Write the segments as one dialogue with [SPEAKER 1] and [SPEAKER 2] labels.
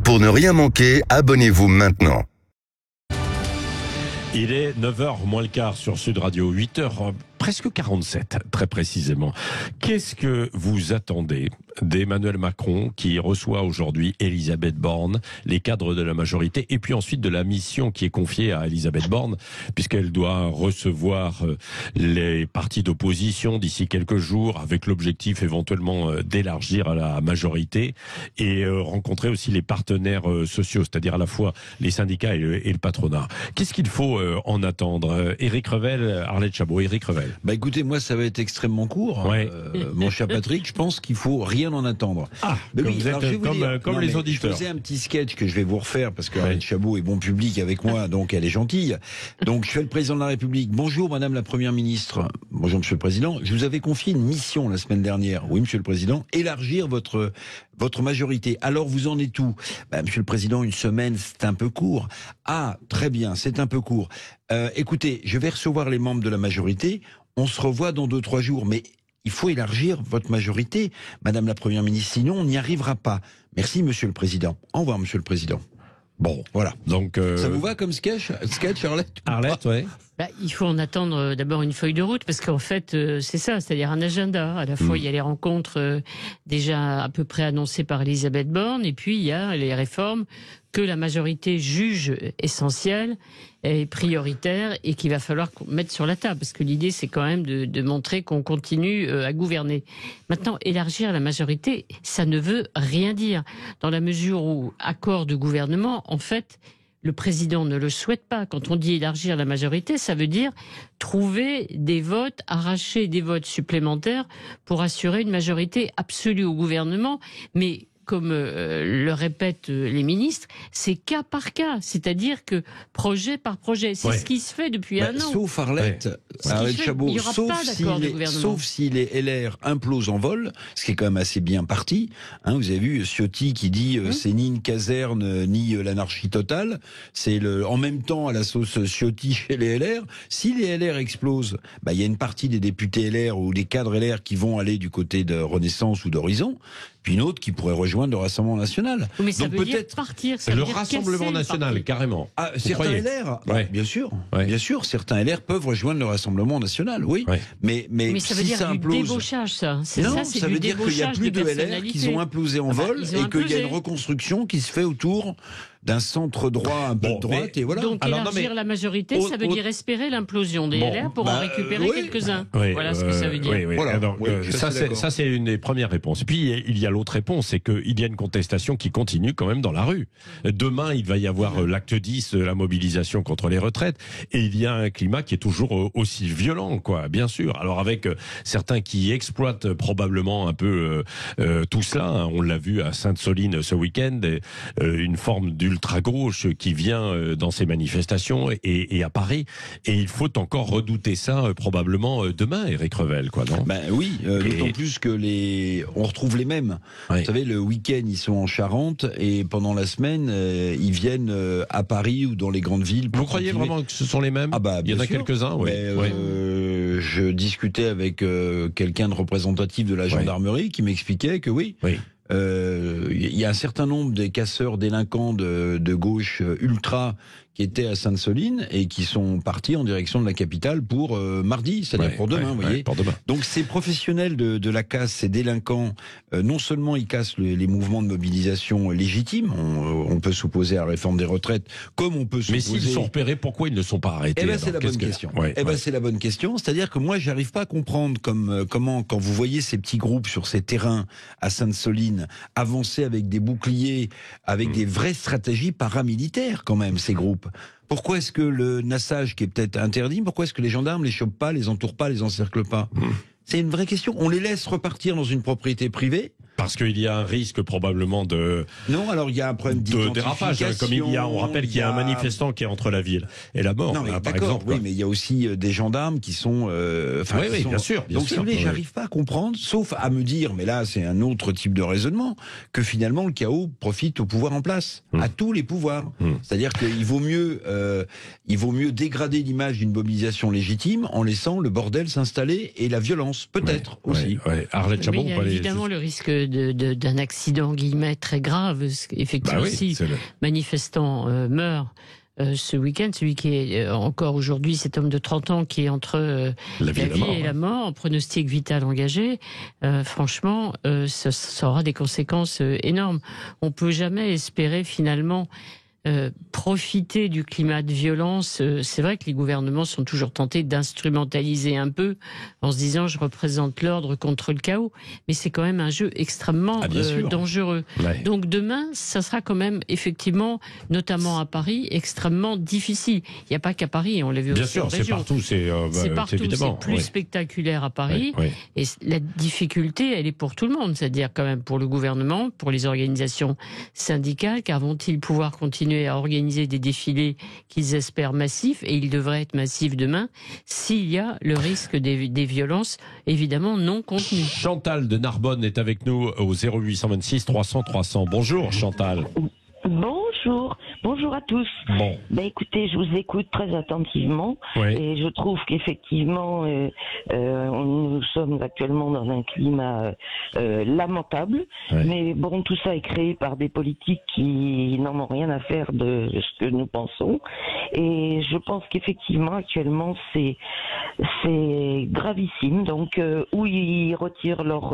[SPEAKER 1] Pour ne rien manquer, abonnez-vous maintenant.
[SPEAKER 2] Il est 9h moins le quart sur Sud Radio, 8h presque 47 très précisément. Qu'est-ce que vous attendez d'Emmanuel Macron qui reçoit aujourd'hui Elisabeth Borne, les cadres de la majorité, et puis ensuite de la mission qui est confiée à Elisabeth Borne, puisqu'elle doit recevoir les partis d'opposition d'ici quelques jours, avec l'objectif éventuellement d'élargir à la majorité, et rencontrer aussi les partenaires sociaux, c'est-à-dire à la fois les syndicats et le patronat. Qu'est-ce qu'il faut en attendre? Éric Revel, Arlette Chabot. Éric Revel.
[SPEAKER 3] Bah écoutez, moi ça va être extrêmement court,
[SPEAKER 2] ouais.
[SPEAKER 3] Mon cher Patrick, je pense qu'il faut rien en attendre.
[SPEAKER 2] Ah,
[SPEAKER 3] mais oui,
[SPEAKER 2] vous êtes comme les auditeurs.
[SPEAKER 3] Je faisais un petit sketch que je vais vous refaire parce que Arlette Chabot est bon public avec moi, donc elle est gentille. Donc je fais le président de la République. Bonjour Madame la Première Ministre. Bonjour Monsieur le Président. Je vous avais confié une mission la semaine dernière. Oui Monsieur le Président, élargir votre majorité. Alors vous en êtes où? Monsieur le Président, une semaine c'est un peu court. Ah très bien, c'est un peu court. Écoutez, je vais recevoir les membres de la majorité. On se revoit dans 2-3 jours, mais il faut élargir votre majorité, Madame la Première Ministre, sinon on n'y arrivera pas. Merci Monsieur le Président. Au revoir Monsieur le Président. Bon, voilà.
[SPEAKER 2] Donc,
[SPEAKER 3] ça vous va comme sketch, Arlette?
[SPEAKER 2] Arlette, ouais.
[SPEAKER 4] Il faut en attendre d'abord une feuille de route, parce qu'en fait, c'est ça, c'est-à-dire un agenda. À la fois, il y a les rencontres déjà à peu près annoncées par Elisabeth Borne, et puis il y a les réformes que la majorité juge essentielles et prioritaires, et qu'il va falloir mettre sur la table, parce que l'idée, c'est quand même de montrer qu'on continue à gouverner. Maintenant, élargir la majorité, ça ne veut rien dire, dans la mesure où, accord de gouvernement, en fait, le président ne le souhaite pas. Quand on dit élargir la majorité, ça veut dire trouver des votes, arracher des votes supplémentaires pour assurer une majorité absolue au gouvernement. Mais comme le répètent les ministres, c'est cas par cas, c'est-à-dire que projet par projet. C'est ce qui se fait depuis un an.
[SPEAKER 3] Sauf Arlette, Arlette Chabot, sauf si les LR implosent en vol, ce qui est quand même assez bien parti. Hein, vous avez vu Ciotti qui dit c'est ni une caserne ni l'anarchie totale. C'est en même temps à la sauce Ciotti chez les LR. Si les LR explosent, il y a une partie des députés LR ou des cadres LR qui vont aller du côté de Renaissance ou d'Horizon. Puis une autre qui pourrait rejoindre le Rassemblement National.
[SPEAKER 4] Mais ça veut dire partir. Ça
[SPEAKER 2] le
[SPEAKER 4] veut dire
[SPEAKER 2] Rassemblement National, carrément.
[SPEAKER 3] Ah, certains LR, bien sûr, bien sûr, certains LR peuvent rejoindre le Rassemblement National, oui. Mais
[SPEAKER 4] ça
[SPEAKER 3] si
[SPEAKER 4] veut dire
[SPEAKER 3] ça implose,
[SPEAKER 4] du débauchage, ça.
[SPEAKER 3] Non, ça veut dire qu'il n'y a plus de LR qui ont implosé en vol et qu'il y a une reconstruction qui se fait autour d'un centre droit un peu de droite, et voilà.
[SPEAKER 4] Donc élargir la majorité, ça veut dire espérer l'implosion des LR pour en récupérer quelques-uns. Voilà ce que ça veut dire.
[SPEAKER 2] Ça c'est une des premières réponses. Et puis il y a l'autre réponse, c'est qu'il y a une contestation qui continue quand même dans la rue. Demain, il va y avoir l'acte 10, la mobilisation contre les retraites, et il y a un climat qui est toujours aussi violent, quoi, bien sûr. Alors avec certains qui exploitent probablement un peu tout cela, hein. On l'a vu à Sainte-Soline ce week-end, une forme d'ultra-gauche qui vient dans ces manifestations et à Paris. Et il faut encore redouter ça probablement demain, Éric Revel, quoi, non?
[SPEAKER 3] Oui, d'autant plus que on retrouve les mêmes.
[SPEAKER 2] Oui.
[SPEAKER 3] Vous savez, le week-end, ils sont en Charente et pendant la semaine, ils viennent à Paris ou dans les grandes villes.
[SPEAKER 2] Vous croyez vraiment que ce sont les mêmes? Il y en a quelques-uns, oui.
[SPEAKER 3] Je discutais avec quelqu'un de représentatif de la gendarmerie qui m'expliquait que oui. Il y a un certain nombre des casseurs délinquants de gauche ultra qui étaient à Sainte-Soline et qui sont partis en direction de la capitale pour mardi, c'est-à-dire pour demain, vous voyez.
[SPEAKER 2] Pour demain.
[SPEAKER 3] Donc ces professionnels de la casse, ces délinquants, non seulement ils cassent les mouvements de mobilisation légitimes, on peut s'opposer à la réforme des retraites, comme on peut s'opposer...
[SPEAKER 2] Mais s'ils sont repérés, pourquoi ils ne sont pas arrêtés?
[SPEAKER 3] C'est la bonne question. C'est la bonne question. C'est-à-dire que moi, j'arrive pas à comprendre comment, quand vous voyez ces petits groupes sur ces terrains à Sainte-Soline, avancer avec des boucliers, avec des vraies stratégies paramilitaires quand même, ces groupes. Pourquoi est-ce que le nassage, qui est peut-être interdit, pourquoi est-ce que les gendarmes les chopent pas, les entourent pas, les encerclent pas? C'est une vraie question. On les laisse repartir dans une propriété privée.
[SPEAKER 2] Parce qu'il y a un risque probablement de...
[SPEAKER 3] Non, alors il y a un problème
[SPEAKER 2] de dérapage, comme on rappelle qu'il y a un manifestant qui est entre la ville et la mort, par exemple.
[SPEAKER 3] Oui, mais il y a aussi des gendarmes qui sont...
[SPEAKER 2] bien sûr.
[SPEAKER 3] Donc si vous voulez, j'arrive pas à comprendre, sauf à me dire, mais là c'est un autre type de raisonnement, que finalement le chaos profite au pouvoir en place, à tous les pouvoirs. C'est-à-dire qu'il vaut mieux dégrader l'image d'une mobilisation légitime en laissant le bordel s'installer et la violence. violence, peut-être aussi.
[SPEAKER 2] Arlette Chabot,
[SPEAKER 4] il y a évidemment le risque d'un accident guillemets très grave. Effectivement, si manifestant meurt ce week-end, celui qui est encore aujourd'hui, cet homme de 30 ans qui est entre la vie et la mort, en pronostic vital engagé, franchement, ça aura des conséquences énormes. On peut jamais espérer finalement profiter du climat de violence. C'est vrai que les gouvernements sont toujours tentés d'instrumentaliser un peu en se disant je représente l'ordre contre le chaos, mais c'est quand même un jeu extrêmement dangereux. Donc demain, ça sera quand même effectivement, notamment à Paris, extrêmement difficile. Il n'y a pas qu'à Paris, on l'a vu aussi en région.
[SPEAKER 2] C'est partout, c'est partout,
[SPEAKER 4] c'est plus spectaculaire à Paris. Et la difficulté, elle est pour tout le monde, c'est-à-dire quand même pour le gouvernement, pour les organisations syndicales, car vont-ils pouvoir continuer à organiser des défilés qu'ils espèrent massifs, et ils devraient être massifs demain, s'il y a le risque des violences, évidemment, non contenues.
[SPEAKER 2] Chantal de Narbonne est avec nous au 0826 300 300. Bonjour Chantal.
[SPEAKER 5] Bonjour à tous.
[SPEAKER 2] Bon.
[SPEAKER 5] Écoutez, je vous écoute très attentivement et je trouve qu'effectivement nous sommes actuellement dans un climat lamentable, mais bon, tout ça est créé par des politiques qui n'en ont rien à faire de ce que nous pensons, et je pense qu'effectivement actuellement c'est gravissime. Donc où ils retirent leur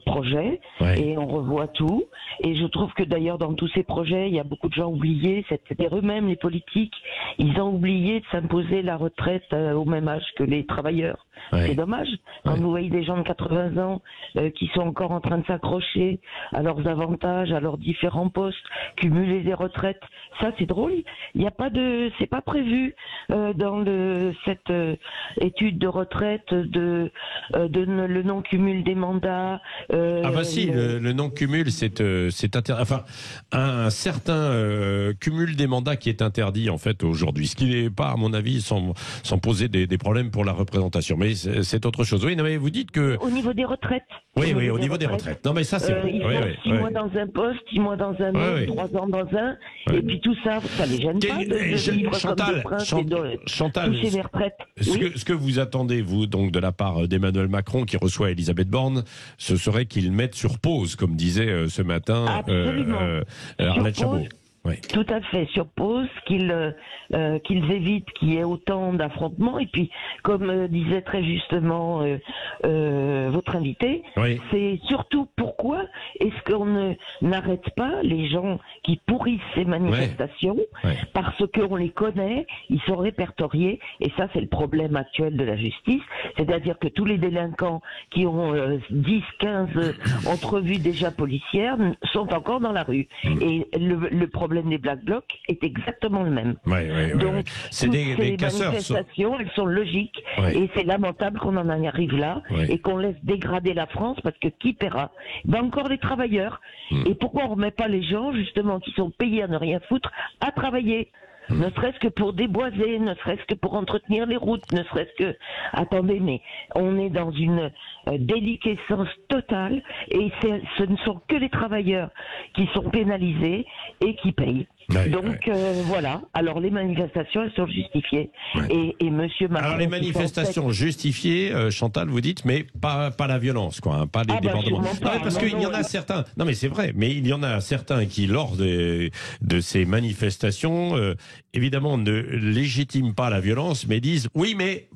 [SPEAKER 5] projet et on revoit tout, et je trouve que d'ailleurs dans tous ces projets, il y a beaucoup de gens oubliés, c'est-à-dire eux-mêmes, les politiques, ils ont oublié de s'imposer la retraite au même âge que les travailleurs. C'est dommage. Quand vous voyez des gens de 80 ans qui sont encore en train de s'accrocher à leurs avantages, à leurs différents postes, cumuler des retraites, ça c'est drôle. Il n'y a pas c'est pas prévu dans cette étude de retraite de le non-cumul des mandats.
[SPEAKER 2] Si, le non-cumul, c'est interdit. Enfin, un certain cumul des mandats qui est interdit en fait aujourd'hui, ce qui n'est pas, à mon avis, sans poser des problèmes pour la représentation. Mais c'est autre chose. Oui, non, mais vous dites que
[SPEAKER 5] au niveau des retraites.
[SPEAKER 2] Oui, au niveau des retraites. Non, mais ça c'est
[SPEAKER 5] il faut 6 mois dans un poste, 6 mois dans un autre, 3 ans dans un, et puis tout ça, ça les gêne pas de vivre
[SPEAKER 2] Chantal,
[SPEAKER 5] comme des princes et de toucher les retraites.
[SPEAKER 2] Ce que vous attendez, vous, donc, de la part d'Emmanuel Macron qui reçoit Elisabeth Borne, ce serait qu'il mette sur pause, comme disait ce matin Arlette Chabot.
[SPEAKER 5] Tout à fait, sur pause, qu'ils évitent qu'il y ait autant d'affrontements. Et puis, comme disait très justement votre invité, c'est surtout pourquoi est-ce qu'on n'arrête pas les gens qui pourrissent ces manifestations, parce qu'on les connaît, ils sont répertoriés, et ça c'est le problème actuel de la justice, c'est-à-dire que tous les délinquants qui ont 10, 15 entrevues déjà policières sont encore dans la rue. Et le problème des Black Blocs est exactement le même. Donc,
[SPEAKER 2] c'est des
[SPEAKER 5] manifestations, elles sont logiques, et c'est lamentable qu'on en arrive là, et qu'on laisse dégrader la France, parce que qui paiera? Encore les travailleurs. Et pourquoi on remet pas les gens, justement, qui sont payés à ne rien foutre, à travailler? Ne serait-ce que pour déboiser, ne serait-ce que pour entretenir les routes, ne serait-ce que... Attendez, mais on est dans une déliquescence totale, et ce ne sont que les travailleurs qui sont pénalisés et qui payent. Donc voilà. Alors les manifestations, elles sont justifiées. Et Monsieur Macron.
[SPEAKER 2] Alors les manifestations justifiées, Chantal, vous dites, mais pas la violence, quoi, pas les débordements. Parce qu'il y en a certains. Non, mais c'est vrai. Mais il y en a certains qui, lors de ces manifestations, évidemment, ne légitiment pas la violence, mais disent oui, mais.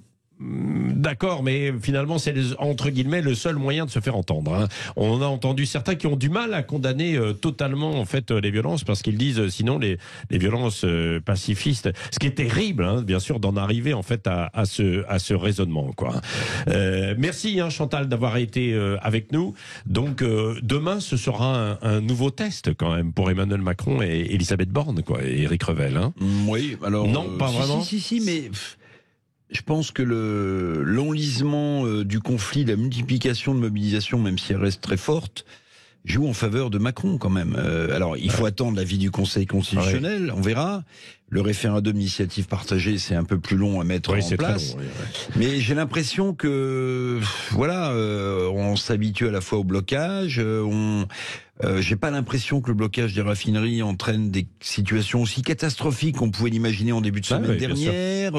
[SPEAKER 2] D'accord, mais finalement c'est entre guillemets le seul moyen de se faire entendre. On a entendu certains qui ont du mal à condamner totalement en fait les violences, parce qu'ils disent sinon les violences pacifistes. Ce qui est terrible, bien sûr, d'en arriver en fait à ce raisonnement, quoi. Merci Chantal d'avoir été avec nous. Donc demain ce sera un nouveau test quand même pour Emmanuel Macron et Elisabeth Borne, quoi, et Éric Revel.
[SPEAKER 3] Oui, alors
[SPEAKER 2] non, pas vraiment.
[SPEAKER 3] Si, mais. Je pense que l'enlisement du conflit, la multiplication de mobilisations, même si elle reste très forte, joue en faveur de Macron quand même. Alors il faut attendre l'avis du Conseil constitutionnel, on verra. Le référendum d'initiative partagée, c'est un peu plus long à mettre en place. Très long, mais j'ai l'impression que on s'habitue à la fois au blocage. J'ai pas l'impression que le blocage des raffineries entraîne des situations aussi catastrophiques qu'on pouvait l'imaginer en début de semaine dernière.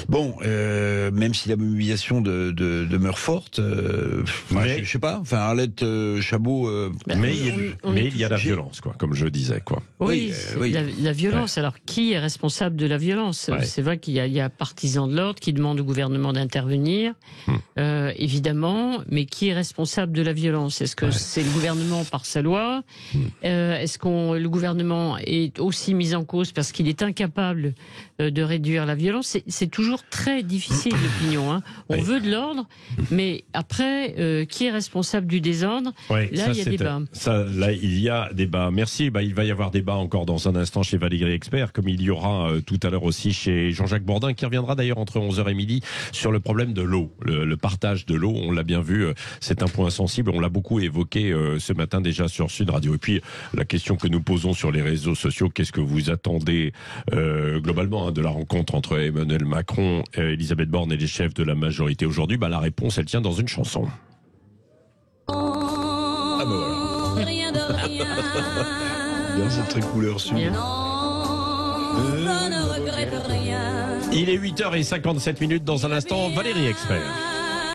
[SPEAKER 3] Bon, même si la mobilisation demeure forte, je sais pas. Enfin, Arlette Chabot.
[SPEAKER 2] Mais il y a la violence, quoi, comme je disais, quoi.
[SPEAKER 4] Oui, la violence.
[SPEAKER 2] Ouais.
[SPEAKER 4] Alors, qui est responsable de la violence? C'est vrai qu'il y a partisans de l'ordre qui demandent au gouvernement d'intervenir, évidemment, mais qui est responsable de la violence? Est-ce que c'est le gouvernement par sa loi? Est-ce que le gouvernement est aussi mis en cause parce qu'il est incapable de réduire la violence? C'est toujours très difficile, l'opinion. Hein. On veut de l'ordre, mais après, qui est responsable du désordre? Là, il y a débat.
[SPEAKER 2] Là, il y a débat. Merci. Il va y avoir débat encore dans un instant chez Valérie Expert, comme il y aura tout à l'heure aussi chez Jean-Jacques Bourdin, qui reviendra d'ailleurs entre 11h et midi sur le problème de l'eau, le partage de l'eau. On l'a bien vu, c'est un point sensible. On l'a beaucoup évoqué ce matin déjà sur Sud Radio. Et puis, la question que nous posons sur les réseaux sociaux, qu'est-ce que vous attendez globalement de la rencontre entre Emmanuel Macron, Elisabeth Borne et les chefs de la majorité aujourd'hui? La réponse, elle tient dans une chanson.
[SPEAKER 3] Ah bah voilà.
[SPEAKER 6] Rien de rien.
[SPEAKER 3] Bien, c'est très couleur sud.
[SPEAKER 6] Je ne regrette rien.
[SPEAKER 2] Il est 8h57 dans un instant. Valérie Expert.